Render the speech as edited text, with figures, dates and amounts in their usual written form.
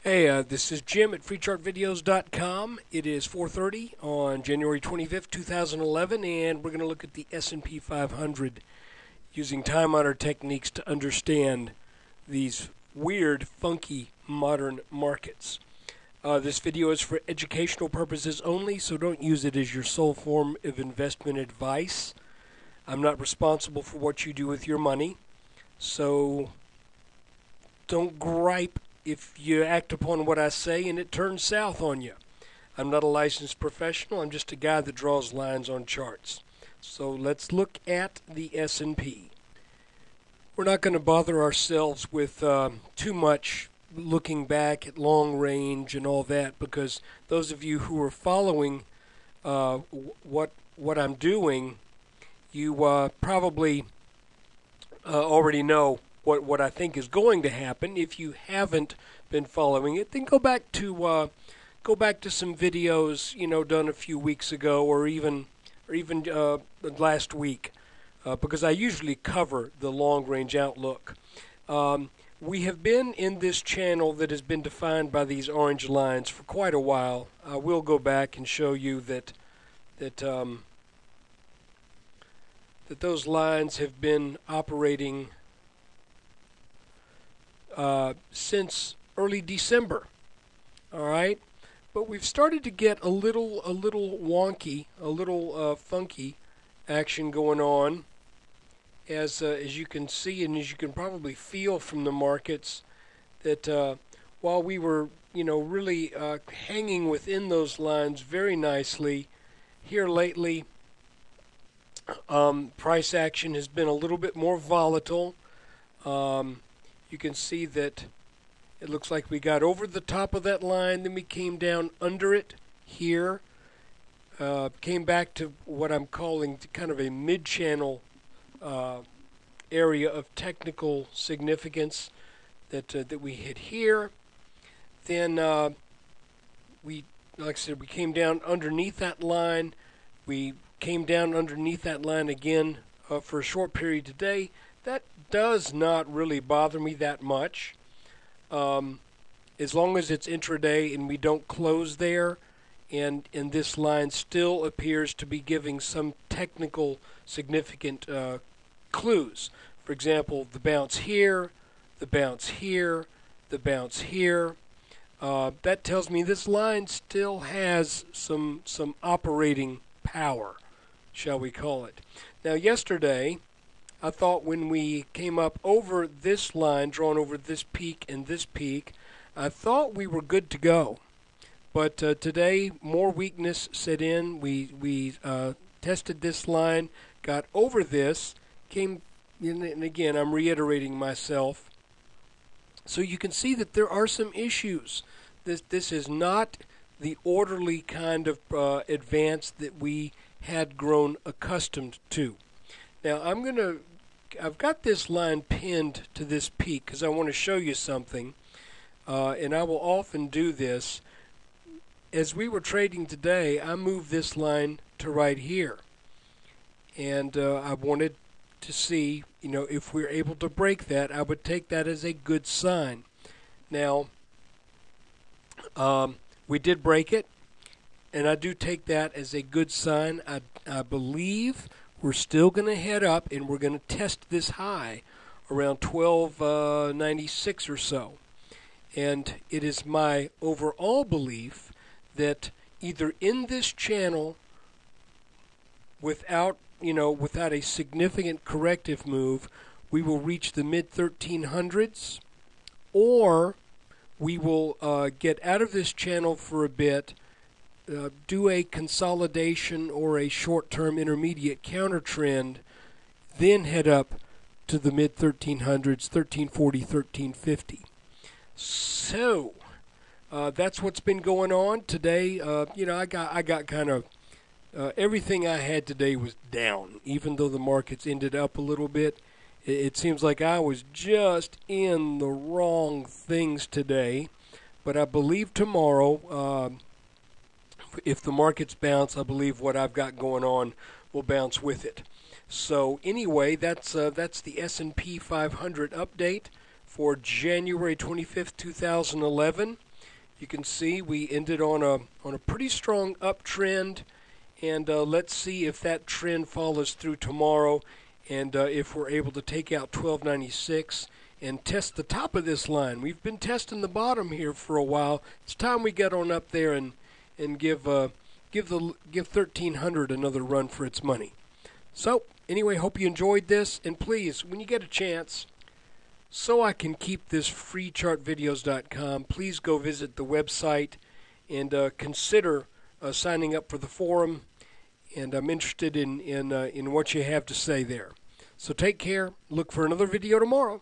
Hey, this is Jim at freechartvideos.com. It is 4:30 on January 25th, 2011, and we're going to look at the S&P 500 using time-honored techniques to understand these weird, funky, modern markets. This video is for educational purposes only, so don't use it as your sole form of investment advice. I'm not responsible for what you do with your money, so don't gripe if you act upon what I say and it turns south on you. I'm not a licensed professional. I'm just a guy that draws lines on charts. So let's look at the S&P. We're not going to bother ourselves with too much looking back at long range and all that, because those of you who are following what I'm doing, you probably already know what I think is going to happen. If you haven't been following it, then go back to some videos done a few weeks ago, or even last week, because I usually cover the long range outlook. We have been in this channel that has been defined by these orange lines for quite a while. I will go back and show you that those lines have been operating since early December. All right, but we've started to get a little wonky, a little funky action going on, as you can see and as you can probably feel from the markets, that while we were really hanging within those lines very nicely here lately, price action has been a little bit more volatile. You can see that it looks like we got over the top of that line, then we came down under it here, came back to what I'm calling kind of a mid-channel area of technical significance that we hit here. Then like I said, we came down underneath that line. We came down underneath that line again for a short period today. That does not really bother me that much, as long as it's intraday and we don't close there, and this line still appears to be giving some technical significant clues. For example, the bounce here, the bounce here, the bounce here. That tells me this line still has some operating power, shall we call it. Now, yesterday, I thought when we came up over this line, drawn over this peak and this peak, I thought we were good to go. But today, more weakness set in. We tested this line, got over this, came in, and again, I'm reiterating myself. So you can see that there are some issues. This is not the orderly kind of advance that we had grown accustomed to. Now, I've got this line pinned to this peak because I want to show you something, and I will often do this. As we were trading today, I moved this line to right here, and I wanted to see, if we're able to break that, I would take that as a good sign. Now, we did break it, and I do take that as a good sign. I believe we're still going to head up, and we're going to test this high around 1296 or so. And it is my overall belief that either in this channel, without a significant corrective move, we will reach the mid-1300s, or we will get out of this channel for a bit, do a consolidation or a short-term intermediate counter trend, then head up to the mid-1300s, 1340, 1350. So that's what's been going on today. I got kind of everything I had today was down, even though the markets ended up a little bit. It seems like I was just in the wrong things today, but I believe tomorrow, if the markets bounce, I believe what I've got going on will bounce with it. So anyway, that's the S&P 500 update for January 25th, 2011. You can see we ended on a pretty strong uptrend, and let's see if that trend follows through tomorrow, and if we're able to take out 1296 and test the top of this line. We've been testing the bottom here for a while. It's time we get on up there and give 1300 another run for its money. So anyway, hope you enjoyed this, and please, when you get a chance, so I can keep this freechartvideos.com, please go visit the website and consider signing up for the forum. And I'm interested in what you have to say there. So take care. Look for another video tomorrow.